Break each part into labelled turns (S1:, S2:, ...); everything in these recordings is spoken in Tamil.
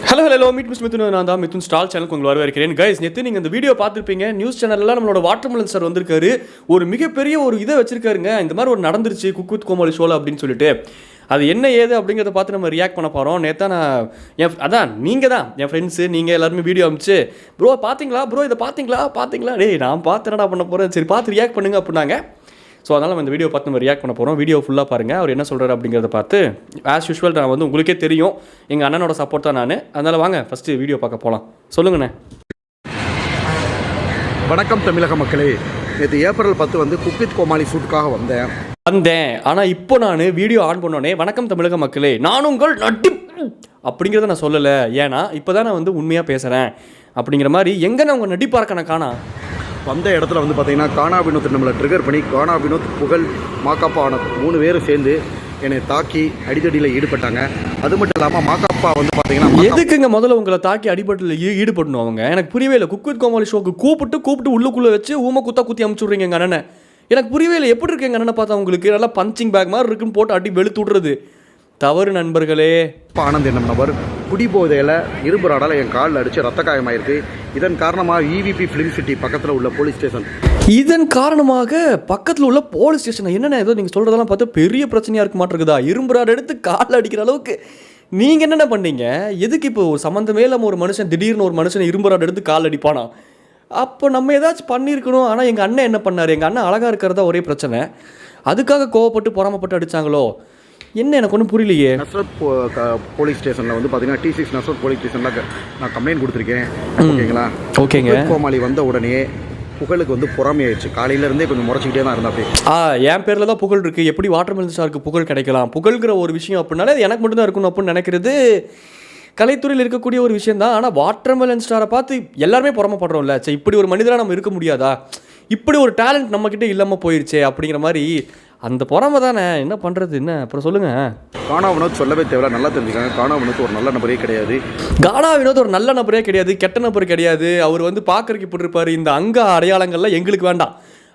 S1: Hello meet Mithun. நான் தான் மித்துன் ஸ்டால் சேனலுக்கு உங்களை வரவேற்கிறேன். கைஸ், நேற்று நீங்கள் இந்த வீடியோ பார்த்துருப்பீங்க. நியூஸ் சேனல்லாம் நம்மளோட வாட்டர்மெலன் சார் வந்திருக்காரு. ஒரு மிகப்பெரிய ஒரு இதை வச்சிருக்காருங்க. இந்த மாதிரி ஒரு நடந்துருச்சு குக் வித் கோமாளி ஷோவில் அப்படின்னு சொல்லிட்டு அது என்ன ஏது அப்படிங்கிறத பார்த்து நம்ம ரியாக்ட் பண்ண போகிறோம். நேற்று நான் நீங்கள் தான் என் ஃப்ரெண்ட்ஸு நீங்கள் எல்லாருமே வீடியோ அமிச்சு ப்ரோ பார்த்தீங்களா, ப்ரோ இதை பார்த்தீங்களா டேய் நான் பார்த்து பண்ண போகிறேன், சரி பார்த்து ரியாக்ட் பண்ணுங்க அப்படின்னாங்க. ஸோ அதனால் நம்ம இந்த வீடியோ பார்த்து நம்ம ரியாக்ட் பண்ண போகிறோம். வீடியோ ஃபுல்லாக பாருங்கள், அவர் என்ன சொல்கிறார் அப்படிங்கிறத பார்த்து. ஆஸ் யூஷுவல் நான் வந்து உங்களுக்கே தெரியும் எங்கள் அண்ணனோட சப்போர்ட் தான் நான். அதனால் வாங்க ஃபஸ்ட்டு வீடியோ பார்க்க போகலாம். சொல்லுங்கண்ணே.
S2: வணக்கம் தமிழக மக்களே. நேற்று ஏப்ரல் 10 வந்து குக் வித் கோமாளி ஷூட்டுக்காக வந்தேன். ஆனால் இப்போ நான் வீடியோ ஆன் பண்ணோன்னே வணக்கம் தமிழக மக்களே நான் உங்கள் நட்டி அப்படிங்கிறத நான் சொல்லலை. ஏன்னா இப்போ தான் நான் வந்து உண்மையாக பேசுகிறேன் அப்படிங்கிற மாதிரி எங்கே நான் உங்கள் நடிப்பார்க்க நான் காணா வந்த இடத்துல வந்து பார்த்தீங்கன்னா கானா வினோத் நம்மளை ட்ரிகர் பண்ணி கானா வினோத் புகழ் மாக்காப்பா ஆன 3 பேரும் சேர்ந்து என்னை தாக்கி அடித்தடியில் ஈடுபட்டாங்க. அது மட்டும் இல்லாமல் மாக்காப்பா வந்து பார்த்தீங்கன்னா
S1: எதுக்குங்க முதல்ல உங்களை தாக்கி அடிபட்டில் ஈடுபடணும் அவங்க? எனக்கு புரியவே இல்லை. குக் வித் கோமாளி ஷோக்கு கூப்பிட்டு உள்ளுக்குள்ளே வச்சு ஊமை குத்தி அமுச்சுட்றீங்க எங்கள் அண்ணனை. எனக்கு புரியவே இல்லை. எப்படி இருக்கு எங்கள் அண்ணனை பார்த்தா உங்களுக்கு நல்லா பஞ்சிங் பேக் மாதிரி இருக்குன்னு போட்டு அடி வெளுத்து விட்றது தவறு நண்பர்களே.
S2: ஆனந்த் என்னும் நபர் குடிபோதையில் இரும்பு ராடால் என் காலில் அடித்து ரத்த காயமாயிருக்கு. இதன் காரணமாக இவிபி ஃபிலிம் சிட்டி பக்கத்தில் உள்ள போலீஸ் ஸ்டேஷன் என்னென்ன ஏதோ நீங்கள் சொல்கிறதெல்லாம் பார்த்து பெரிய பிரச்சனையாக இருக்க மாட்டிருக்குதா? இரும்பு ராடு எடுத்து காலில் அடிக்கிற அளவுக்கு நீங்கள் என்னென்ன பண்ணீங்க? எதுக்கு இப்போ ஒரு சம்மந்தமே இல்லாமல் ஒரு மனுஷன் திடீர்னு ஒரு மனுஷன் இரும்பு ராடு எடுத்து கால் அடிப்பானா? அப்போ நம்ம ஏதாச்சும் பண்ணியிருக்கணும். ஆனால் எங்கள் அண்ணன் என்ன பண்ணார்? எங்கள் அண்ணன் அழகாக இருக்கிறதா ஒரே பிரச்சனை. அதுக்காக கோவப்பட்டு பொறாமப்பட்டு அடித்தாங்களோ என்ன? எனக்கு ஒன்றும் புரியலையே. நஸ்ரத் போலீஸ் ஸ்டேஷனில் வந்து பார்த்தீங்கன்னா T6 நஸ்ரத் போலீஸ் ஸ்டேஷனில் நான் கம்ப்ளைண்ட் கொடுத்துருக்கேன். ஓகேங்களா?
S1: ஓகேங்க.
S2: கோமாளி வந்த உடனே புகழுக்கு வந்து பொறாமையாயிடுச்சு. காலையிலேருந்தே கொஞ்சம் முறைச்சிக்கிட்டே தான் இருந்தா. அப்படியே
S1: என் பேரில் தான் புகழ் இருக்குது, எப்படி வாட்டர்மெலன் ஸ்டாருக்கு புகழ் கிடைக்கலாம்? புகழ்கிற ஒரு விஷயம் அப்படின்னாலே அது எனக்கு மட்டும்தான் இருக்கணும் அப்படின்னு நினைக்கிறது கலைத்துறையில் இருக்கக்கூடிய ஒரு விஷயம் தான். ஆனால் வாட்டர்மெலன் ஸ்டாரை பார்த்து எல்லாருமே பொறாமப்படுறோம்ல. சரி, இப்படி ஒரு மனிதராக நம்ம இருக்க முடியாதா? இப்படி ஒரு டேலண்ட் நம்மக்கிட்ட இல்லாமல் போயிடுச்சே அப்படிங்கிற மாதிரி அந்த பொறாமை தானே. என்ன பண்ணுறது? என்ன அப்புறம் சொல்லுங்கள்.
S2: கானா வினோத் சொல்லவே தேவை, நல்லா தெரிஞ்சுக்காங்க. கானா வினோத் ஒரு நல்ல நபரே கிடையாது.
S1: கானா வினோத் ஒரு நல்ல நபரே கிடையாது, கெட்ட நபர் கிடையாது. அவர் வந்து பார்க்கறதுக்கு இப்படி இருப்பார். இந்த அங்க அடையாளங்கள்லாம் எங்களுக்கு வேண்டாம்.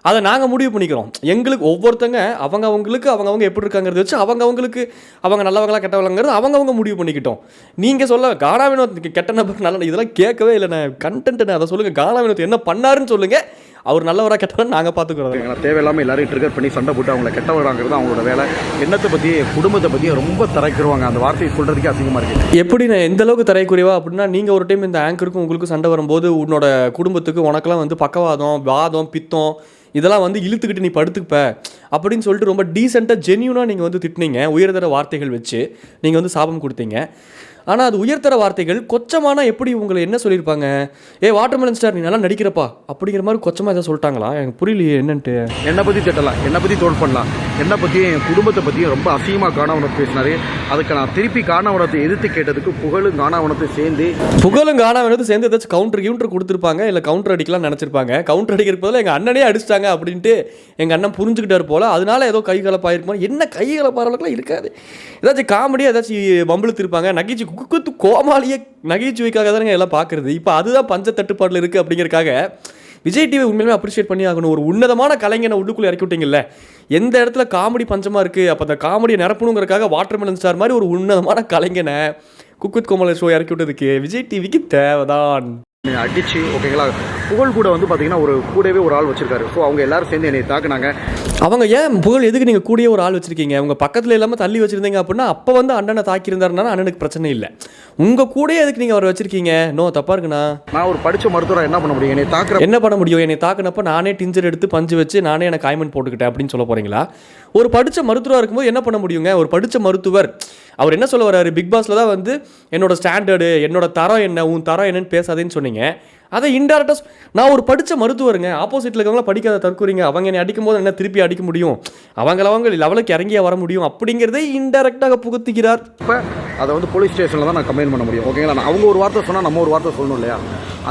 S1: அதை நாங்கள் முடிவு பண்ணிக்கிறோம். எங்களுக்கு ஒவ்வொருத்தங்க அவங்கவுங்களுக்கு எப்படி இருக்காங்கிறத வச்சு அவங்களுக்கு அவங்க நல்லவங்களா கெட்டவங்கிறது அவங்கவுங்க முடிவு பண்ணிக்கிட்டோம். நீங்கள் சொல்ல கானா வினோத் கெட்ட நபர் நல்ல இதெல்லாம் கேட்கவே இல்லை. நான் கண்டென்ட் அதை சொல்லுங்கள். கானா வினோத் என்ன பண்ணாருன்னு சொல்லுங்கள். அவர் நல்லவராக கெட்டவராக நாங்கள் பார்த்துக்கிறோம்.
S2: தேவையில்லாமல் எல்லாரையும் ட்ரிகர் பண்ணி சண்டை போட்டு அவங்கள கெட்டவராங்கிறது அவங்களோட வேலை. எண்ணத்தை பற்றி குடும்பத்தை பற்றி ரொம்ப தரைக்குருவாங்க. அந்த வார்த்தையை சொல்கிறதுக்கே அசிங்கமாக இருக்குது.
S1: எப்படி நான் எந்த அளவுக்கு தரைக்குறைவா அப்படின்னா, நீங்கள் ஒரு டைம் இந்த ஆங்கருக்கும் உங்களுக்கும் சண்டை வரும்போது உன்னோட குடும்பத்துக்கு உனக்கெல்லாம் வந்து பக்கவாதம் வாதம் பித்தம் இதெல்லாம் வந்து இழுத்துக்கிட்டு நீ படுத்துப்ப அப்படின்னு சொல்லிட்டு ரொம்ப டீசெண்டாக ஜென்யூனாக நீங்கள் வந்து திட்டினீங்க. உயர்தர வார்த்தைகள் வச்சு நீங்கள் வந்து சாபம் கொடுத்தீங்க. ஆனால் அது உயர்தர வார்த்தைகள். கொச்சமானா எப்படி உங்களை என்ன சொல்லியிருப்பாங்க? வாட்டர்மெலன் ஸ்டார் நீ நல்லா நடிக்கிறப்பா அப்படிங்கிற மாதிரி கொச்சமாக எதாவது சொல்லிட்டாங்களா? எனக்கு புரியலையே என்னன்ட்டு.
S2: என்னை பற்றி திட்டலாம், என்னை பற்றி தோல் பண்ணலாம், என்னை பற்றியும் என் குடும்பத்தை பற்றியும் ரொம்ப அசிங்கமாக காணாவனத்தை பேசினார். அதுக்கு நான் திருப்பி காணாவனத்தை எதிர்த்து கேட்டதுக்கு புகழும் காணாவனத்தை சேர்ந்து ஏதாச்சும் கவுண்டர் கொடுத்துருப்பாங்க. இல்லை கவுண்டர் அடிக்கலாம் நினச்சிருப்பாங்க. கவுண்டர் அடிக்கிற போதில் எங்கள் அண்ணனே அடிச்சிட்டாங்க அப்படின்ட்டு எங்கள் அண்ணன் புரிஞ்சுக்கிட்டார் போல். அதனால ஏதோ கைகலப்பாயிருக்குமா? என்ன கைகலப்பாறவங்களுக்குலாம் இருக்காது. ஏதாச்சும் காமெடியாக ஏதாச்சும் வம்பிழுத்திருப்பாங்க. நகைச்சு குக்கு கோமாளியை நகைச்சுவைக்காக தானே எல்லாம் பார்க்குறது. இப்போ அதுதான் பஞ்ச தட்டுப்பாட்டில் இருக்குது அப்படிங்கிறக்காக விஜய் டிவி உண்மையிலுமே அப்ரிஷியேட் பண்ணி ஆகணும். ஒரு உன்னதமான கலைஞனை உள்ளுக்குள்ளே இறக்கி விட்டீங்கல்ல. எந்த இடத்துல காமெடி பஞ்சமாக இருக்குது, அப்போ அந்த காமெடியை நிரப்பணுங்கிறக்காக வாட்டர்மெலன் ஸ்டார் மாதிரி ஒரு உன்னதமான கலைஞனை குக் வித் கோமாளி ஷோ இறக்கி விட்டதுக்கு விஜய் டிவிக்கு தேவைதான். அடிச்சு ஓகேங்களா. புகழ் கூட வந்து பார்த்தீங்கன்னா ஒரு கூடவே ஒரு ஆள் வச்சிருக்காரு. ஸோ அவங்க எல்லாரும் சேர்ந்து என்னை தாக்குனாங்க.
S1: அவங்க ஏன் புகழ் எதுக்கு நீங்கள் கூடயே ஒரு ஆள் வச்சிருக்கீங்க? உங்கள் பக்கத்தில் இல்லாமல் தள்ளி வச்சிருந்தீங்க அப்படின்னா அப்போ வந்து அண்ணனை தாக்கியிருந்தாருன்னா அண்ணனுக்கு பிரச்சனை இல்லை. உங்கள் கூடயே எதுக்கு நீங்கள் அவரை வச்சிருக்கீங்க? நோ, தப்பாக இருக்குண்ணா.
S2: நான் ஒரு படித்த மருத்துவராக என்ன பண்ண முடியும்?
S1: என்ன பண்ண முடியும்? என்னை தாக்குனப்போ நானே டிஞ்சர் எடுத்து பஞ்சு வச்சு நானே எனக்கு காய்மெண்ட் போட்டுக்கிட்டேன் அப்படின்னு சொல்ல போகிறீங்களா? ஒரு படித்த மருத்துவராக இருக்கும்போது என்ன பண்ண முடியுங்க? ஒரு படித்த மருத்துவர் அவர் என்ன சொல்ல வர்றாரு? பிக் பாஸில் தான் வந்து என்னோட ஸ்டாண்டர்டு என்னோட தரம் என்ன உன் தரம் என்னன்னு பேசாதேன்னு சொன்னீங்க. அதை இன்டெரக்டாக நான் ஒரு படித்த மருத்துவருங்க, ஆப்போசிட்டில் இருக்கவங்களாம் படிக்காத தற்கூறீங்க, அவங்க என்னை அடிக்கும் போது என்ன திருப்பி அடிக்க முடியும், அவங்க லெவலுக்கு இறங்கியா வர முடியும் அப்படிங்கிறதே இன்டெரக்டாக புகுத்துகிறார்.
S2: இப்போ அதை வந்து போலீஸ் ஸ்டேஷனில் தான் நான் கம்ப்ளைண்ட் பண்ண முடியும். ஓகேங்களா? அவங்க ஒரு வார்த்தை சொன்னால் நம்ம ஒரு வார்த்தை சொல்லணும் இல்லையா?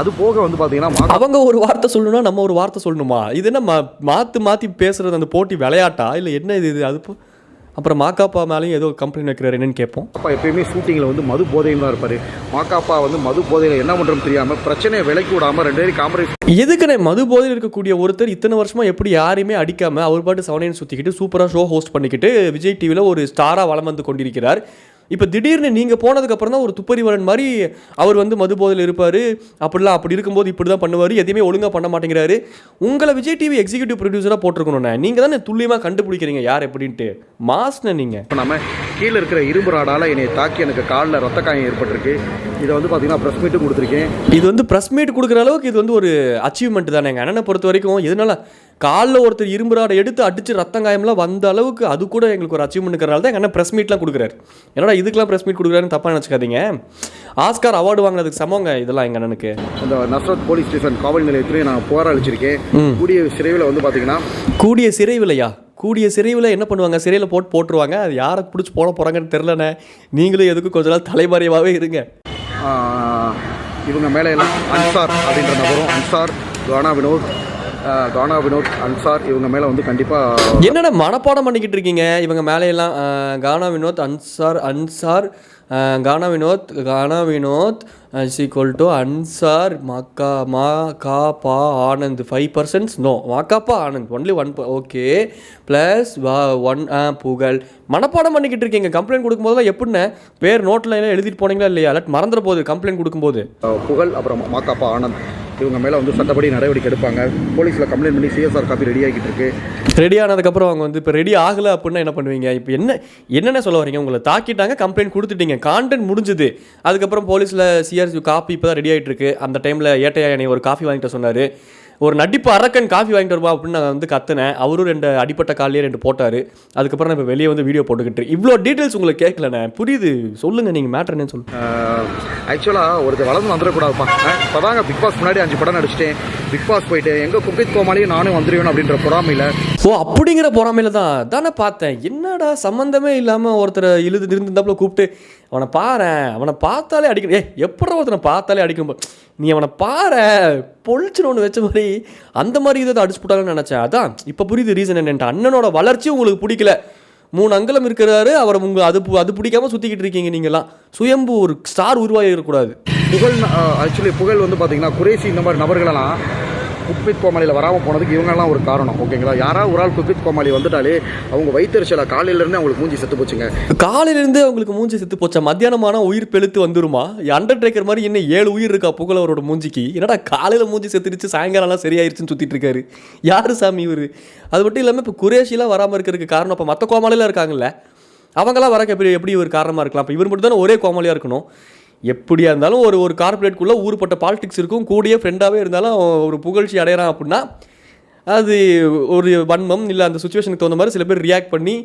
S2: அது போக வந்து பார்த்தீங்கன்னா
S1: அவங்க ஒரு வார்த்தை சொல்லணும்னா நம்ம ஒரு வார்த்தை சொல்லணுமா? இது என்ன மாற்றி பேசுகிறது? அந்த போட்டி விளையாட்டா இல்லை என்ன இது? அது அப்புறம் மாக்காப்பா மேலேயும் ஏதோ கம்ப்ளைண்ட் வைக்கிறார், என்னன்னு கேட்போம்.
S2: அப்பா எப்பயுமே ஷூட்டிங்கில் வந்து மது போதையில் தான் இருப்பார். மாக்காப்பா வந்து மது போதையில் என்ன பண்ணுறோம் தெரியாமல் பிரச்சனையை விலக்கி விடாமல் 2 பேரும் காம்ப்ரமைஸ்.
S1: எதுக்குண்ணே மது போதையில் இருக்கக்கூடிய ஒருத்தர் இத்தனை வருஷமாக எப்படி யாரையுமே அடிக்காமல் அவர் பாட்டு 7 சுற்றிக்கிட்டு சூப்பராக ஷோ ஹோஸ்ட் பண்ணிக்கிட்டு விஜய் டிவியில் ஒரு ஸ்டாராக வலம் வந்து கொண்டிருக்கிறார். இப்போ திடீர்னு நீங்கள் போனதுக்கப்புறம் தான் ஒரு துப்பறிவாளன் மாதிரி அவர் வந்து மது போதையில் இருப்பார், அப்படி இருக்கும்போது இப்படி தான் பண்ணுவார், எதையுமே ஒழுங்காக பண்ண மாட்டேங்கிறாரு. உங்களை விஜய் டிவி எக்ஸிக்யூட்டிவ் ப்ரொடியூசராக போட்டிருக்கணுண்ணே. நீங்கள் தானே துல்லியமாக கண்டுபிடிக்கிறீங்க யார் எப்படின்ட்டு. மாஸ்ண்ணே நீங்கள்.
S2: இப்போ நம்ம கீழே இருக்கிற இரும்பு ராடால் என்னை தாக்கி எனக்கு காலில் ரத்த காயம் ஏற்பட்டிருக்கு. இதை வந்து பார்த்தீங்கன்னா ப்ரெஸ் மீட்டும் கொடுத்துருக்கேன்.
S1: இது வந்து ப்ரெஸ் மீட் கொடுக்குற அளவுக்கு இது வந்து ஒரு அச்சீவ்மெண்ட் தானே எங்கள் அண்ணனை பொறுத்த வரைக்கும். எதனால காலில் ஒருத்தர் இரும்பு ராடை எடுத்து அடித்து ரத்தம் காயம்லாம் வந்த அளவுக்கு அது கூட எங்களுக்கு ஒரு அச்சீவ்மெண்ட்ங்கிறனால தான் எங்கள் அண்ணன் ப்ரெஸ் மீட்லாம் கொடுக்குறாரு. என்னடா இதுக்கெல்லாம் ப்ரெஸ் மீட் கொடுக்குறாருன்னு தப்பாக நினச்சிக்காதீங்க. ஆஸ்கார் அவார்டு வாங்கினதுக்கு சமங்க இதெல்லாம் எங்கள் அண்ணனுக்கு.
S2: அந்த நஸ்ரத் போலீஸ் ஸ்டேஷன் காவல் நிலையத்திலே நான் புகார் அளிச்சிருக்கேன். கூடிய சிறைவில் வந்து பார்த்தீங்கன்னா
S1: கூடிய சிறைவிலையா? கூடிய சிறைவில் என்ன பண்ணுவாங்க? சிறையில் போட்டுருவாங்க. அது யாரை பிடிச்சி போட போகிறாங்கன்னு தெரிலண்ணே. நீங்களும் எதுக்கும் கொஞ்ச நாள் தலைமறைவாகவே இருங்க.
S2: இவங்க மேலே எல்லாம் அன்சார் அப்படின்ற நபரும், அன்சார் கானா வினோத் அன்சார், இவங்க மேலே வந்து கண்டிப்பாக
S1: என்னென்ன மனப்பாடம் பண்ணிக்கிட்டு இருக்கீங்க இவங்க மேலையெல்லாம். Gana Vinoth Ansar Gana Vinoth equal to Ansar Makapa Anand 5% no Makapa Anand only 1 okay plus 1 Pugazh. மனப்பாடம் பண்ணிக்கிட்டு இருக்கீங்க. கம்ப்ளைண்ட் கொடுக்கும்போதெல்லாம் எப்படின்னு பேர் நோட்டில் எல்லாம் எழுதிட்டு போனீங்களா இல்லையா? அலர்ட் மறந்துட போகுது கம்ப்ளைண்ட் கொடுக்கும்போது.
S2: புகழ் அப்புறம் மாகாபா ஆனந்த் இவங்க மேலே வந்து சட்டப்படி நடவடிக்கை எடுப்பாங்க. போலீஸில் கம்ப்ளைண்ட் பண்ணி சிஎஸ்ஆர் காப்பி ரெடி ஆகிட்டு இருக்கு.
S1: ரெடி ஆனதுக்கப்புறம் அவங்க வந்து இப்போ ரெடி ஆகலை அப்படின்னா என்ன பண்ணுவீங்க? இப்போ என்னென்ன சொல்ல வரீங்க? உங்களை தாக்கிட்டாங்க, கம்ப்ளைண்ட் கொடுத்துட்டீங்க, கான்டென்ட் முடிஞ்சுது. அதுக்கப்புறம் போலீஸில் சிஆர்சி காப்பி இப்போ தான் ரெடி ஆகிட்டு இருக்கு. அந்த டைமில் ஏட்டையா என்னை ஒரு காஃபி வாங்கிட்டு சொன்னார். ஒரு நடிப்பு அரக்கன் காஃபி வாங்கிட்டு வருவா அப்படின்னு நான் வந்து கத்துனேன். அவரும் 2 அடிப்பட்ட காலையே 2 போட்டார். அதுக்கப்புறம் நான் இப்போ வெளியே வந்து வீடியோ போட்டுக்கிட்டு இவ்வளோ டீட்டெயில்ஸ் உங்களுக்கு கேட்கலண்ணே. புரியுது, சொல்லுங்கள் நீங்கள் மேட்ரு என்னன்னு சொல்லுங்கள்.
S2: ஆக்சுவலாக ஒருத்தர் வளர்ந்து வந்துடக்கூடாதுப்பா. இப்போ தாங்க பிக் பாஸ் முன்னாடி 5 படம் நடிச்சிட்டேன். பிக் பாஸ் போயிட்டு எங்கள் குக்கித் கோமாளியும் நானும் வந்துடுவேன் அப்படின்ற பொறாமையில்.
S1: ஓ அப்படிங்கிற பொறாமையில் தான் தானே பார்த்தேன். என்னடா சம்மந்தமே இல்லாமல் ஒருத்தரை இருந்திருந்தாப்புல கூப்பிட்டு அவனை பாரேன், அவனை பார்த்தாலே அடிக்கணும். எப்படா ஒருத்தனை பார்த்தாலே அடிக்கணும், நீ அவனை பாரு பொழிச்சுன்னு ஒன்று வச்ச மாதிரி அந்த மாதிரி இதை அடிச்சு போட்டாங்கன்னு நினச்சேன். அதான் இப்போ புரியுது ரீசன் என்னன்ட்டு. அண்ணனோட வளர்ச்சி உங்களுக்கு பிடிக்கல. 3 அங்குலம் இருக்கிறாரு, அவரை அது பிடிக்காம சுற்றிக்கிட்டு இருக்கீங்க. நீங்களாம் சுயம்பு ஒரு ஸ்டார் உருவாகி இருக்கக்கூடாது.
S2: புகழ் வந்து பார்த்தீங்கன்னா குரேசி இந்த மாதிரி நபர்களெல்லாம் குக்வித் கோமாளியில் வராமல் போனதுக்கு இவங்கெல்லாம் ஒரு காரணம். ஓகேங்களா? யாராவது ஒரு ஆள் குக்வித் கோமாளி வந்துட்டாலே அவங்க வயிற்றுச்சல காலையிலேருந்து அவங்களுக்கு மூஞ்சி செத்து போச்சுங்க.
S1: காலையிலேருந்து அவங்களுக்கு மூஞ்சி செத்து போச்சா? மத்தியானமான உயிர் பெழுத்து வந்துருமா? அண்டர்டேக்கர் மாதிரி இன்னும் 7 உயிர் இருக்கா புகழ் அவரோட மூஞ்சிக்கு? என்னடா காலையில் மூஞ்சி செத்துருச்சு சாயங்காலம்லாம் சரியாயிருச்சுன்னு சுற்றிட்டு இருக்காரு. யார் சாமி இவர்? அது மட்டும் இல்லாமல் இப்போ குரேஷிலாம் வராமல் இருக்கிறதுக்கு காரணம் இப்போ மற்ற கோமாளிலாம் இருக்காங்கல்ல, அவங்களாம் வரக்கு எப்படி ஒரு காரணமாக இருக்கலாம்? இப்போ இவர் மட்டும் தானே ஒரே கோமாளியாக இருக்கணும். எப்படியா இருந்தாலும் ஒரு கார்பரேட்குள்ளே ஊருப்பட்ட பாலிடிக்ஸ் இருக்கும். கூடிய ஃப்ரெண்டாகவே இருந்தாலும் ஒரு புகழ்ச்சி அடையிறான் அப்படின்னா அது ஒரு வன்மம் இல்லை, அந்த சுச்சுவேஷனுக்கு தகுந்த மாதிரி சில பேர் ரியாக்ட் பண்ணி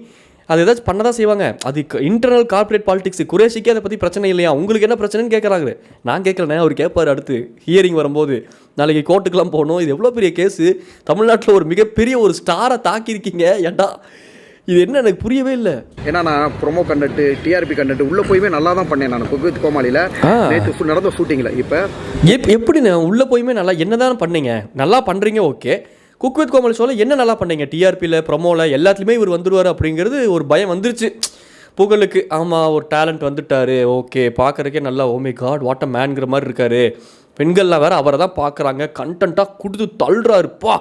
S1: அது ஏதாச்சும் பண்ண தான் செய்வாங்க. அது இன்டர்னல் கார்பரேட் பாலிடிக்ஸ். குரேஷிக்கே அதை பற்றி பிரச்சனை இல்லையா? உங்களுக்கு என்ன பிரச்சனைன்னு கேட்குறாங்க. நான் கேட்கலண்ணே, அவர் கேட்பார் அடுத்து ஹியரிங் வரும்போது. நாளைக்கு கோர்ட்டுக்கெலாம் போகணும். இது எவ்வளோ பெரிய கேஸு. தமிழ்நாட்டில் ஒரு மிகப்பெரிய ஒரு ஸ்டாரை தாக்கியிருக்கீங்க. ஏண்டா இது என்ன எனக்கு புரியவே இல்லை.
S2: ஏன்னா நான் ப்ரொமோ கண்டென்ட் டிஆர்பி கண்டென்ட் உள்ளே போயுமே நல்லா தான் பண்ணேன். நான் குக்வித் கோமாளியில் நேற்று நடந்த ஷூட்டிங்கில் இப்போ
S1: எப்படிண்ணே உள்ளே போயுமே நல்லா என்ன தான் பண்ணீங்க? நல்லா பண்ணுறீங்க ஓகே. குக்வித் கோமாளி ஷோவில் என்ன நல்லா பண்ணீங்க? டிஆர்பியில் ப்ரொமோவில் எல்லாத்துலேயுமே இவர் வந்துடுவார் அப்படிங்கிறது ஒரு பயம் வந்துருச்சு புகழுக்கு. ஆமாம் ஒரு டேலண்ட் வந்துட்டார், ஓகே பார்க்குறக்கே நல்லா oh my god what a மேன்கிற மாதிரி இருக்கார். பெண்கள்லாம் வேறு அவரை தான் பார்க்குறாங்க. கண்டென்ட்டாக கொடுத்து தள்ளுறாருப்பா,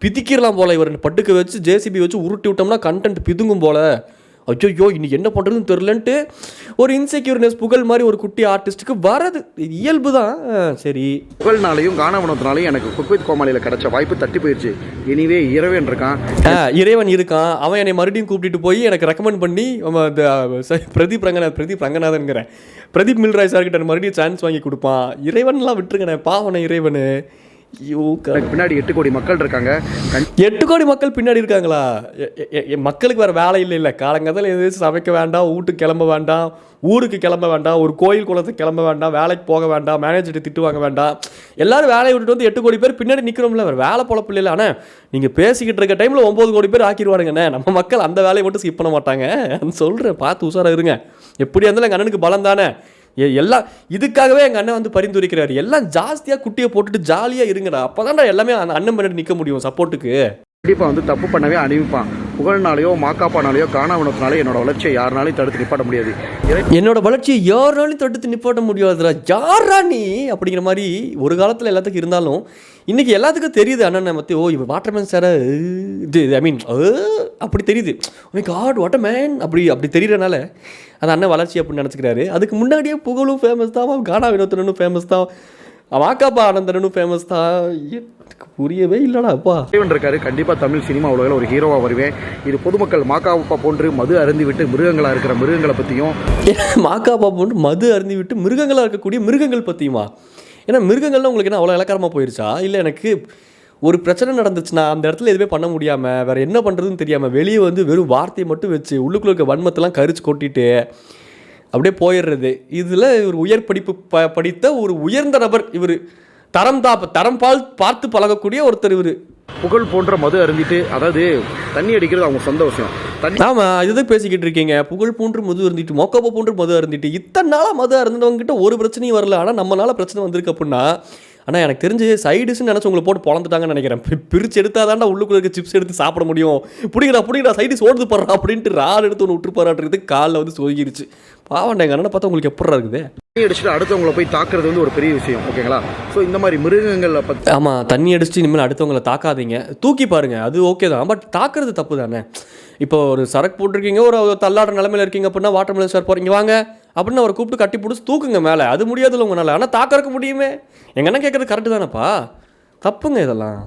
S1: பிதிக்கிடலாம் போல். இவர் பட்டுக்க வச்சு ஜேசிபி வச்சு உருட்டி விட்டோம்னா கண்டென்ட் பிதுங்கும் போல். ஐயோ இன்னைக்கு என்ன பண்ணுறதுன்னு தெரிலன்ட்டு ஒரு இன்செக்யூர்னஸ் புகழ் மாதிரி ஒரு குட்டி ஆர்டிஸ்ட்டுக்கு வரது இயல்பு தான். சரி,
S2: புகழ்னாலையும் கானவனத்தினாலையும் எனக்கு குக்வித் கோமாளியில் கிடைச்ச வாய்ப்பு தட்டி போயிடுச்சு. இனிவே இறைவன் இருக்கான்,
S1: இறைவன் இருக்கான். அவன் என்னை மறுபடியும் கூப்பிட்டு போய் எனக்கு ரெக்கமெண்ட் பண்ணி பிரதீப் ரங்கநாதன்கிறேன் பிரதீப் மில்ராய் சார்கிட்ட மறுபடியும் சான்ஸ் வாங்கி கொடுப்பான். இறைவன்லாம் விட்டுருங்கண்ணே, பாவனை இறைவனு.
S2: பின்னாடி 8 கோடி மக்கள் இருக்காங்க.
S1: 8 கோடி மக்கள் பின்னாடி இருக்காங்களா? மக்களுக்கு வேறு வேலை இல்லை. காலங்கத்தில் எதுவும் சமைக்க வேண்டாம், வீட்டுக்கு கிளம்ப வேண்டாம், ஊருக்கு கிளம்ப வேண்டாம், ஒரு கோயில் குளத்துக்கு கிளம்ப வேண்டாம், வேலைக்கு போக வேண்டாம், மேனேஜர்கிட்ட திட்டு வாங்க வேண்டாம். எல்லாரும் வேலையை விட்டுட்டு வந்து 8 கோடி பேர் பின்னாடி நிற்கிறோம்ல. வேறு வேலை பொழப்பு இல்லை. ஆனால் நீங்கள் பேசிக்கிட்டு இருக்க டைமில் 9 கோடி பேர் ஆக்கிடுவானுங்கண்ணே. நம்ம மக்கள் அந்த வேலையை மட்டும் ஸ்கிப் பண்ண மாட்டாங்க. சொல்கிறேன், பார்த்து உஷாராக இருங்க. எப்படி இருந்தாலும் எங்கள் அண்ணனுக்கு பலம் தானே. எல்லாம் இதுக்காகவே எங்கள் அண்ணன் வந்து பரிந்துரைக்கிறாரு. எல்லாம் ஜாஸ்தியாக குட்டியை போட்டுட்டு ஜாலியாக இருங்கடா, அப்போ தான்டா எல்லாமே அந்த அண்ணன் முன்னாடி நிற்க முடியும் சப்போர்ட்டுக்கு.
S2: கண்டிப்பாக வந்து தப்பு பண்ணவே அனுப்பிப்பான். புகழ்னாலேயோ மாக்காப்பானாலேயோ காணாவனத்தினாலே என்னோட வளர்ச்சியை யாருனாலையும் தடுத்து நிப்பாட்ட முடியாது.
S1: என்னோட வளர்ச்சியை யாராலையும் தடுத்து நிப்பாட்ட முடியாதுடா, யாரா நீ அப்படிங்கிற மாதிரி ஒரு காலத்தில் எல்லாத்துக்கும் இருந்தாலும் இன்றைக்கி எல்லாத்துக்கும் தெரியுது அண்ணன் மத்தி, ஓ இவன் வாட்டர்மேன் சார் இது ஐ மீன் அப்படி தெரியுது. ஓ காட் வாட் அ மேன் அப்படி தெரியறனால அந்த அண்ணன் வளர்ச்சி அப்படின்னு நினச்சிக்கிறாரு. அதுக்கு முன்னாடியே புகழும் ஃபேமஸ் தான், கானா வினோத்தனும் ஃபேமஸ் தான், வாக்காப்பா ஆனந்தனும் ஃபேமஸ் தான். எனக்கு புரியவே இல்லைடா அப்பா.
S2: இவன் இருக்காரு, கண்டிப்பாக தமிழ் சினிமா உலகில் ஒரு ஹீரோவாக வருவேன். இது பொதுமக்கள் மாக்காப்பா போன்று மது அருந்தி விட்டு மிருகங்களாக இருக்கிற மிருகங்களை பற்றியும்,
S1: மாக்காப்பா போன்று மது அருந்தி விட்டு மிருகங்களாக இருக்கக்கூடிய மிருகங்கள் பற்றியுமா? ஏன்னா மிருகங்கள்லாம் உங்களுக்கு என்ன அவ்வளோ இலக்காரமாக போயிருச்சா? இல்லை எனக்கு ஒரு பிரச்சனை நடந்துச்சுன்னா அந்த இடத்துல எதுவுமே பண்ண முடியாமல் வேறு என்ன பண்ணுறதுன்னு தெரியாமல் வெளியே வந்து வெறும் வார்த்தையை மட்டும் வச்சு உள்ளுக்குள்ள இருக்க வன்மத்தெல்லாம் கரிச்சு கொட்டிட்டு அப்படியே போயிடுறது. இதில் ஒரு உயர் படிப்பு படித்த ஒரு உயர்ந்த நபர் இவர், தரம் பார்த்து பழகக்கூடிய ஒருத்தர் இவர்.
S2: புகழ் போன்ற மது அருந்திட்டு, அதாவது தண்ணி அடிக்கிறது அவங்க சொந்த விஷயம்.
S1: ஆமாம், இதுதான் பேசிக்கிட்டு இருக்கீங்க. புகழ் போன்று மது அருந்திட்டு, மொக்கப்போ போன்று மது அருந்திட்டு, இத்தனை நாளாக மது அருந்தவங்ககிட்ட ஒரு பிரச்சனையும் வரல. ஆனால் நம்மளால பிரச்சனை வந்திருக்கு அப்படின்னா, ஆனால் எனக்கு தெரிஞ்சு சைடிஷ்னு நினச்சி உங்களை போட்டு பொழந்துட்டாங்கன்னு நினைக்கிறேன். பிரித்து எடுத்தாதான்டா உள்ளுக்குள்ள இருக்க சிப்ஸ் எடுத்து சாப்பிட முடியும். பிடிக்கிறா சைடிஸ் ஓடுது போடுறா அப்படின்ட்டு ரால் எடுத்து ஒன்று விட்டுருப்பாராட்டுறது காலில் வந்து சொருகிருச்சு. பாவண்டா எங்கள் அண்ணனை பார்த்தா உங்களுக்கு எப்படி இருக்குது?
S2: தண்ணி அடிச்சுட்டு அடுத்தவங்களை போய் தாக்குறது வந்து ஒரு பெரிய விஷயம், ஓகேங்களா? ஸோ இந்த மாதிரி மிருகங்களை பற்றி,
S1: ஆமாம், தண்ணி அடிச்சுட்டு இனிமேல் அடுத்தவங்களை தாக்காதீங்க, தூக்கி பாருங்கள், அது ஓகே தான். பட் தாக்குறது தப்பு தானே. இப்போ ஒரு சரக்கு போட்டிருக்கீங்க, ஒரு தள்ளாடுற நிலமையில இருக்கீங்க அப்படின்னா வாட்டர்மெலன் சார் போகிறீங்க வாங்க அப்படின்னு அவரை கூப்பிட்டு கட்டி பிடிச்சி தூக்குங்க மேலே. அது முடியாதுல்ல உங்களால், ஆனால் தாக்கறக்க முடியுமே. எங்கள் என்ன கேட்குறது கரெக்டு தானேப்பா? தப்புங்க இதெல்லாம்.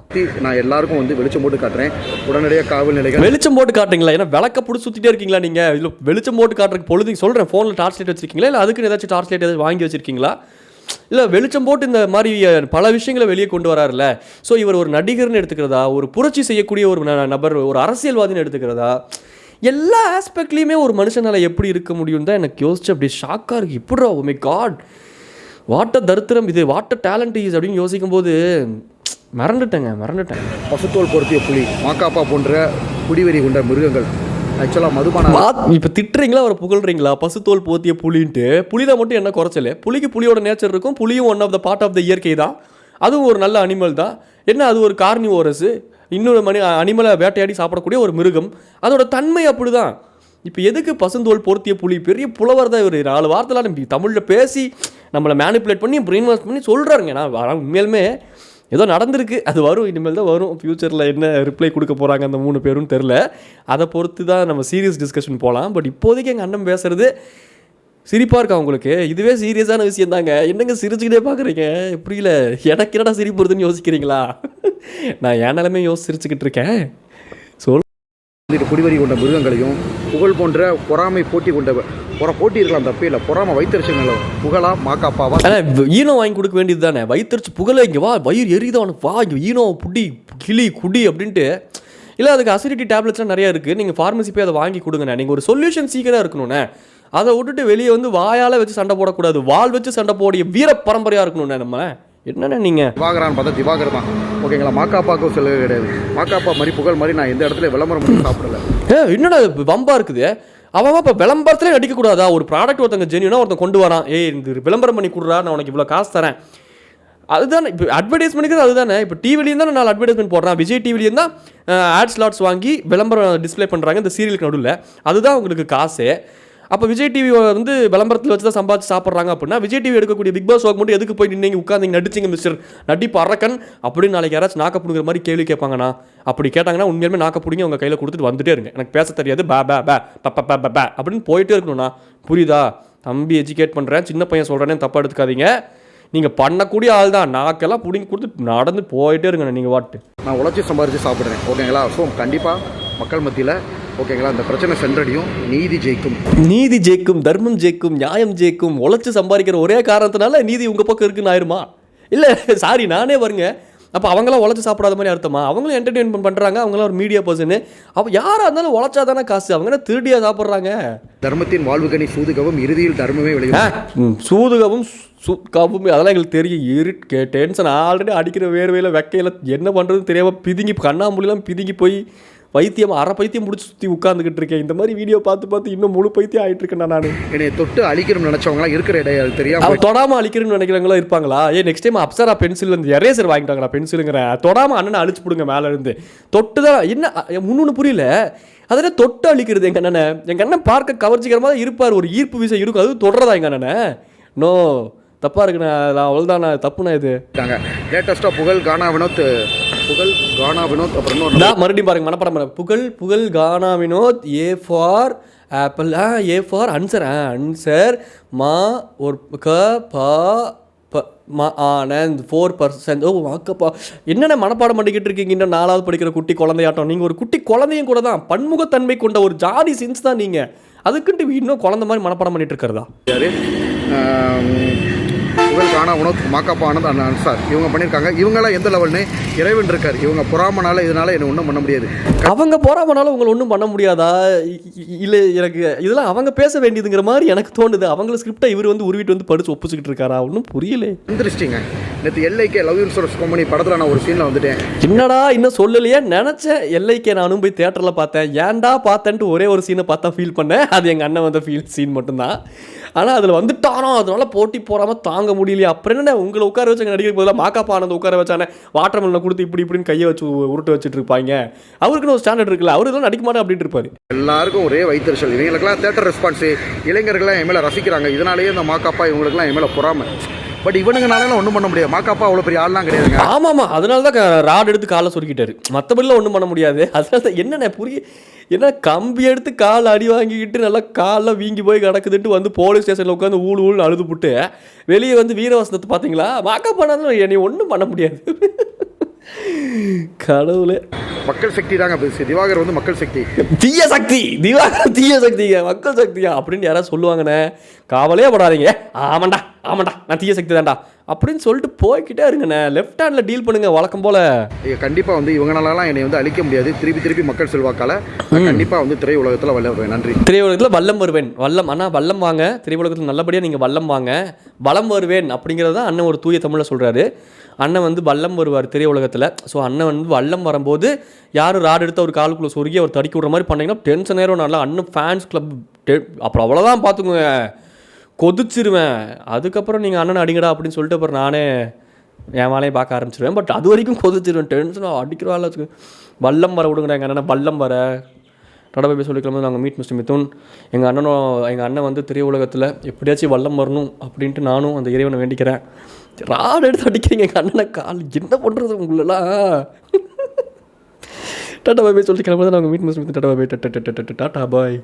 S2: நான் எல்லாருக்கும் வந்து வெளிச்சம் போட்டு காட்டுறேன். உடனடியாக காவல் நிலையம்
S1: வெளிச்சம் போட்டு காட்டுறீங்களா? ஏன்னா விளக்க பிடிச்சி சுற்றிட்டே இருக்கீங்களா நீங்கள்? இதில் வெளிச்சம் போட்டு காட்டுறதுக்கு பொழுது சொல்கிறேன், ஃபோனில் டார்ச் லைட் வச்சிருக்கீங்களா? இல்லை அதுக்குன்னு ஏதாச்சும் டார்ச் லைட் ஏதாச்சும் வாங்கி வச்சிருக்கீங்களா? இல்லை வெளிச்சம் போட்டு இந்த மாதிரி பல விஷயங்களை வெளியே கொண்டு வராருல்ல. ஸோ இவர் ஒரு நடிகர்னு எடுத்துக்கிறதா, ஒரு புரட்சி செய்யக்கூடிய ஒரு நபர், ஒரு அரசியல்வாதின்னு எடுத்துக்கிறதா, எல்லா ஆஸ்பெக்ட்லேயுமே ஒரு மனுஷனால் எப்படி இருக்க முடியும் தான் எனக்கு யோசிச்சு அப்படியே ஷாக்காக இருக்குது. இப்படிரா ஓ மை காட், வாட்ட தரித்திரம் இது, வாட்ட டேலண்ட் இஸ் அப்படின்னு யோசிக்கும் போது மறந்துட்டேன்.
S2: பசுத்தோல் பொருத்திய புலி, மாக்காப்பா போன்ற குடிவெறி கொண்ட மிருகங்கள் ஆக்சுவலாக மதுபான.
S1: இப்போ திட்டுறீங்களா அவரை புகழ்றீங்களா? பசுத்தோல் போத்திய புலின்ட்டு. புலிதான் மட்டும் என்ன குறைச்சல? புலிக்கு புலியோட நேச்சர் இருக்கும். புலியும் one of the part of the இயற்கை தான். அதுவும் ஒரு நல்ல அனிமல் தான். என்ன அது ஒரு கார்னிவோரஸ், இன்னொரு அனிமலை வேட்டையாடி சாப்பிடக்கூடிய ஒரு மிருகம். அதோட தன்மை அப்படி தான். இப்போ எதுக்கு பசுந்தோல் பொருத்திய புலி? பெரிய புலவர் தான் இவர். 4 வார்த்தைலாம் தமிழில் பேசி நம்மளை மேனிப்புலேட் பண்ணி பிரெயின் வாஷ் பண்ணி சொல்கிறாருங்க. நான் உண்மையிலுமே ஏதோ நடந்திருக்கு, அது வரும், இனிமேல் தான் வரும். ஃப்யூச்சரில் என்ன ரிப்ளை கொடுக்க போகிறாங்க அந்த 3 பேரும் தெரில. அதை பொறுத்து தான் நம்ம சீரியஸ் டிஸ்கஷன் போகலாம். பட் இப்போதைக்கு எங்கள் அண்ணன் பேசுகிறது சிரிப்பாக இருக்கா உங்களுக்கு? இதுவே சீரியஸான விஷயம் தாங்க. என்னங்க சிரிச்சுக்கிட்டே பார்க்குறீங்க? புரியல, எனக்கு என்னடா சிரிப்பு வருதுன்னு யோசிக்கிறீங்களா? நான் என் நிலைமை சிரிச்சுக்கிட்டு இருக்கேன்.
S2: குடிவரி கொண்ட மிருகங்களையும் புகழ் போன்ற பொறாமை போட்டி கொண்ட போட்டி இருக்கலாம், தப்பே இல்லை. பொறாமை வைத்தறிச்சங்களோ புகழா மாக்காப்பாவா?
S1: ஈனோ வாங்கி கொடுக்க வேண்டியது தானே. வைத்தறிச்சு புகழ இங்கே வா, வயிறு எரியுதான் அவனுக்கு, வா இங்கே ஈனோ புடி கிளி குடி அப்படின்ட்டு. இல்லை அதுக்கு அசிடிட்டி டேப்லெட்ஸ்லாம் நிறையா இருக்குது, நீங்கள் ஃபார்மசி போய் அதை வாங்கி கொடுங்கண்ணே. நீங்கள் ஒரு சொல்யூஷன் சீக்கிரம் இருக்கணுண்ணே. அதை விட்டுட்டு வெளியே வந்து வாயால் வச்சு சண்டை போடக்கூடாது, வால் வச்சு சண்டை போடிய வீர பரம்பரையாக இருக்கணுண்ணே. நம்ம என்னண்ணே நீங்கள்
S2: திவாகரான்னு பார்த்தா திவாகர் தான், ஓகேங்களா? மாக்காப்பாவுக்கும் செலவு கிடையாது. மாக்காப்பா மாதிரி புகழ் மாதிரி நான் எந்த இடத்துல விளம்பரம் பண்ணி சாப்பிடல.
S1: என்னடா வம்பா இருக்குது? அவன் இப்போ விளம்பரத்துலேயே நடிக்கக்கூடாதா? ஒரு ப்ராடக்ட் ஒருத்தங்க ஜென்யூனாக ஒருத்தன் கொண்டு வரான், இந்த விளம்பரம் பண்ணி கொடுறா, நான் உனக்கு இவ்வளோ காசு தரேன். அதுதானே இப்போ அட்வர்டைஸ்மெண்ட்டுக்கு அதுதானே. இப்போ டிவிலையும் தான் நான் அட்வர்டைஸ்மெண்ட் போடுறேன், விஜய் டிவிலையும் தான் ஆட் ஸ்லாட்ஸ் வாங்கி விளம்பரம் டிஸ்பிளே பண்ணுறாங்க இந்த சீரியலுக்கு நடுவில். அதுதான் உங்களுக்கு காசு. அப்போ விஜய் டிவி வந்து விளம்பரத்தில் வச்சு தான் சம்பாதிச்சு சாப்பிட்றாங்க அப்படின்னா, விஜய் டிவி எடுக்கக்கூடிய பிக் பாஸ் ஷோக்கு மட்டும் எதுக்கு போய் நின்று உட்காந்து நடிச்சிங்க மிஸ்டர் நடிப்பு அரக்கன் அப்படின்னு நாளைக்கு யாராச்சும் நாக்க பிடிங்கிற மாதிரி கேள்வி கேட்பாங்கண்ணா. அப்படி கேட்டாங்கன்னா உண்மையுமே நாக்க பிடிங்க உங்கள் கையில் கொடுத்துட்டு வந்துட்டே இருங்க. எனக்கு பேச தெரியாது, பே பே பே பப்ப பே அப்படின்னு போயிட்டே இருக்கணும்ண்ணா. புரியுதா? தம்பி எஜுகேட் பண்ணுறேன், சின்ன பையன் சொல்கிறேன்னு தப்பாக எடுத்துக்காதீங்க. நீங்கள் பண்ணக்கூடிய ஆள் தான், நாக்கெல்லாம் பிடிங்கி கொடுத்து நடந்து போயிட்டே இருங்கண்ணா. நீங்கள் வாட்டு
S2: நான் உழைச்சி சம்பாதிச்சு சாப்பிட்றேன், ஓகேங்களா? ஸோ கண்டிப்பாக மக்கள் மத்தியில், ஓகேங்களா, அந்த பிரச்சனை சென்றடியும், நீதி ஜெயிக்கும், தர்மம் ஜெயிக்கும், நியாயம் ஜெயிக்கும். உழைச்சி சம்பாதிக்கிற ஒரே காரணத்தினால நீதி உங்கள் பக்கம் இருக்குன்னு ஆயிருமா? இல்லை சாரி, நானே வருங்க. அப்போ அவங்களாம் உழைச்சி சாப்பிடாத மாதிரி அர்த்தமா? அவங்களும் என்டர்டெயின்மெண்ட் பண்ணுறாங்க, அவங்களாம் ஒரு மீடியா பர்சனு. அப்போ யாராக இருந்தாலும் உழைச்சா தானே காசு, அவங்க திருடியாக சாப்பிட்றாங்க. தர்மத்தின் வாழ்வுகனி சூதுகவும் இறுதியில் தர்மமே விளையும். சூதுகவும் அதெல்லாம் எங்களுக்கு தெரியும். டென்ஷன் ஆல்ரெடி அடிக்கிற வேர்வையில் வெக்கையில் என்ன பண்ணுறதுன்னு தெரியாமல் பிதுங்கி கண்ணாமூலிலாம் பிதுங்கி போய் பைத்தியம் அரை பைத்தியம் முடிச்சு சுற்றி உட்காந்துக்கிட்டு இருக்கேன். இந்த மாதிரி வீடியோ பார்த்து இன்னும் முழு பைத்தியம் ஆகிட்டு இருக்கேன் நான். என்னை தொட்டு அழிக்கணும்னு நினச்சவங்களாம் இருக்கிற இடம் தெரியாம தொடாமல் அழிக்கணும்னு நினைக்கிறவங்களா இருப்பாங்களா? நெக்ஸ்ட் டைம் அப்சரா பென்சில் வந்து எரேசர் வாங்கிட்டாங்களா? பென்சிலுங்கிற தொடாமல் அண்ணனை அழிச்சு பிடுங்க மேலே இருந்து. தொட்டு தான் என்ன முன்னு புரியல.
S1: அதில் தொட்டு அழிக்கிறது எங்கள் அண்ணனை. எங்கள் அண்ணன் பார்க்க கவர்ச்சிகரமாக தான் இருப்பார், ஒரு ஈர்ப்பு விசை இருக்கும், அது தொடரதா எங்கள் அண்ணனை? நோ, தப்பாக இருக்குண்ணா, அவ்வளோதாண்ணா, தப்புண்ணா இது.
S2: லேட்டஸ்ட்டாக புகழ் கானா வினோத் அப்புறம்
S1: மறுபடியும் பாருங்க மனப்படம். Pugazh Gana Vinoth, A for apple, A for answer மா ஒரு ஆனந்த் 4%. ஓ வாக்கப்பா, என்னென்ன மனப்பாடம் பண்ணிக்கிட்டு இருக்கீங்க? இன்னும் 4வது படிக்கிற குட்டி குழந்தையாட்டம். நீங்கள் ஒரு குட்டி குழந்தையும் கூட தான், பன்முகத்தன்மை கொண்ட ஒரு ஜாதி சின்ஸ் தான் நீங்கள். அதுக்குன்ட்டு இன்னும் குழந்தை மாதிரி மனப்பாடம் பண்ணிட்டு இருக்கிறதா?
S2: புகழ் கானா வினோத், மாக்காப்பா ஆனந்த், அன்சார் இவங்க பண்ணியிருக்காங்க. இவங்கெல்லாம் எந்த லெவல்னு இறைவன் இருக்கார். இவங்க பொறாமனால இதனால என்ன ஒன்றும் பண்ண முடியாது.
S1: அவங்க பொறாமனால உங்களை ஒன்றும் பண்ண முடியாதா? இல்லை, எனக்கு இதெல்லாம் அவங்க பேச வேண்டியதுங்கிற மாதிரி எனக்கு தோணுது. அவங்கள ஸ்கிரிப்டை இவர் வந்து உருவிட்டு வந்து படித்து ஒப்பிச்சுக்கிட்டு இருக்காரா? ஒன்றும் புரியல.
S2: வந்துருச்சிங்க. நேற்று எல்ஐகே லவ் இன்சூரன்ஸ் கம்பெனி படத்தில் நான் ஒரு சீனில் வந்துட்டேன்.
S1: என்னடா இன்னும் சொல்லலையே நினச்சேன். எல்ஐகே நானும் போய் தேட்டரில் பார்த்தேன். ஏன்டா பார்த்தேன்ட்டு ஒரே ஒரு சீனை பார்த்தா ஃபீல் பண்ணேன். அது எங்கள் அண்ணன் வந்த சீன் மட்டும்தான். ஆனால் அதில் வந்துட்டானோ, அதனால போட்டி போடாமல் தாங்க முடியலையா? அப்புறம் என்ன, உங்களை உட்கார வச்சு நடிகர் போதில் மாக்காப்பா ஆனந்த் உட்கார வச்சானே, வாட்டர் மெலனை கொடுத்து இப்படின்னு கையை வச்சு உருட்டு வச்சுட்டு இருப்பாங்க. அவருக்குன்னு ஒரு ஸ்டாண்டர்ட் இருக்குல்ல, அவர் இதெல்லாம் நடிக்க மாட்டேன் அப்படின்ட்டு இருப்பாரு.
S2: எல்லாருக்கும் ஒரே வைத்தறிச்சல். இவங்களுக்குலாம் தேட்டர் ரெஸ்பான்ஸு, இளைஞர்கள்லாம் என் மேலே ரசிக்கிறாங்க. இதனாலேயே இந்த மாக்காப்பா இவங்களுக்குலாம் என் மேலே பொறாமை. பட் இவனுங்கனால ஒன்றும் பண்ண முடியாது. மாக்காப்பா அவ்வளோ பெரிய ஆள்லாம் கிடையாதுங்க.
S1: ஆமாம், அதனால தான் ராட் எடுத்து காலை சொருக்கிட்டாரு. மற்றபடிலாம் ஒன்றும் பண்ண முடியாது. அதனால தான் என்னென்ன என்ன கம்பி எடுத்து கால் அடி வாங்கிக்கிட்டு நல்லா காலில் வீங்கி போய் கிடக்குதுட்டு வந்து போலீஸ் ஸ்டேஷனில் உட்காந்து ஊழு அழுது புட்டு வெளியே வந்து வீரவசனத்தை பார்த்தீங்களா? மாக்காப்பா என்னை ஒன்றும் பண்ண முடியாது. கடவுளே,
S2: மக்கள் சக்தி தாங்க. திவாகர் வந்து மக்கள் சக்தி,
S1: தீய சக்தி. திவாகர் தீய சக்திங்க, மக்கள் சக்தியா அப்படின்னு யாராவது சொல்லுவாங்கண்ணே, காவலே படாதீங்க. ஆமாண்டா நான் தீய சக்தி தான்டா அப்படின்னு சொல்லிட்டு போய்கிட்டே இருங்கண்ணே. லெஃப்ட் ஹேண்டில் டீல் பண்ணுங்க வழக்கம் போல.
S2: கண்டிப்பாக வந்து இவங்களாலாம் என்னை வந்து அழிக்க முடியாது. திருப்பி மக்கள் செல்வாக்கால கண்டிப்பாக வந்து திரையுலகத்தில் வல்லம் வருவேன். நன்றி.
S1: திரையுலகத்தில் வல்லம் வருவேன். வல்லம் வாங்க. திரையுலகத்தில் நல்லபடியாக நீங்கள் வல்லம் வாங்க. வலம் வருவேன் அப்படிங்கிறது தான் அண்ணன் ஒரு தூய தமிழில் சொல்கிறாரு. அண்ணன் வந்து வல்லம் வருவார் திரையுலகத்தில். ஸோ அண்ணன் வந்து வல்லம் வரும்போது யாரும் ராடு எடுத்து அவர் காலுக்குள்ளே சொருகி அவர் தடுக்கி விட்ற மாதிரி பண்ணிங்கன்னா டென்ஷன் நேரம் நல்லா அண்ணன் ஃபேன்ஸ் கிளப் அப்புறம் அவ்வளோதான் பார்த்துக்குங்க, கொதிச்சிருவேன். அதுக்கப்புறம் நீங்கள் அண்ணன் அடிங்கடா அப்படின்னு சொல்லிட்டு அப்புறம் நானே என் வேலையை பார்க்க ஆரம்பிச்சிருவேன். பட் அது வரைக்கும் கொதிச்சிருவேன், டென்ஷனாக அடிக்கிறவாள் வச்சுக்க. வல்லம் வர விடுங்கடா எங்கள் அண்ணனை, வல்லம் வர நடவை போய் சொல்லிக்கலாம். நாங்கள் மீட் மிஸ்டர் மிதுன், எங்கள் அண்ணன் வந்து திரையுலகத்தில் எப்படியாச்சும் வல்லம் வரணும் அப்படின்ட்டு நானும் அந்த இறைவனை வேண்டிக்கிறேன். ராடு எடுத்து அடிக்கிறீங்க எங்கள் அண்ணனை, கால் என்ன பண்ணுறது உங்களெல்லாம்? டாட்டா பாய் சொல்லிக்கலாம். நாங்கள் மீட் மிஸ்டர் மிதுன், டாட்டா பாய், டாட்டா பாய்.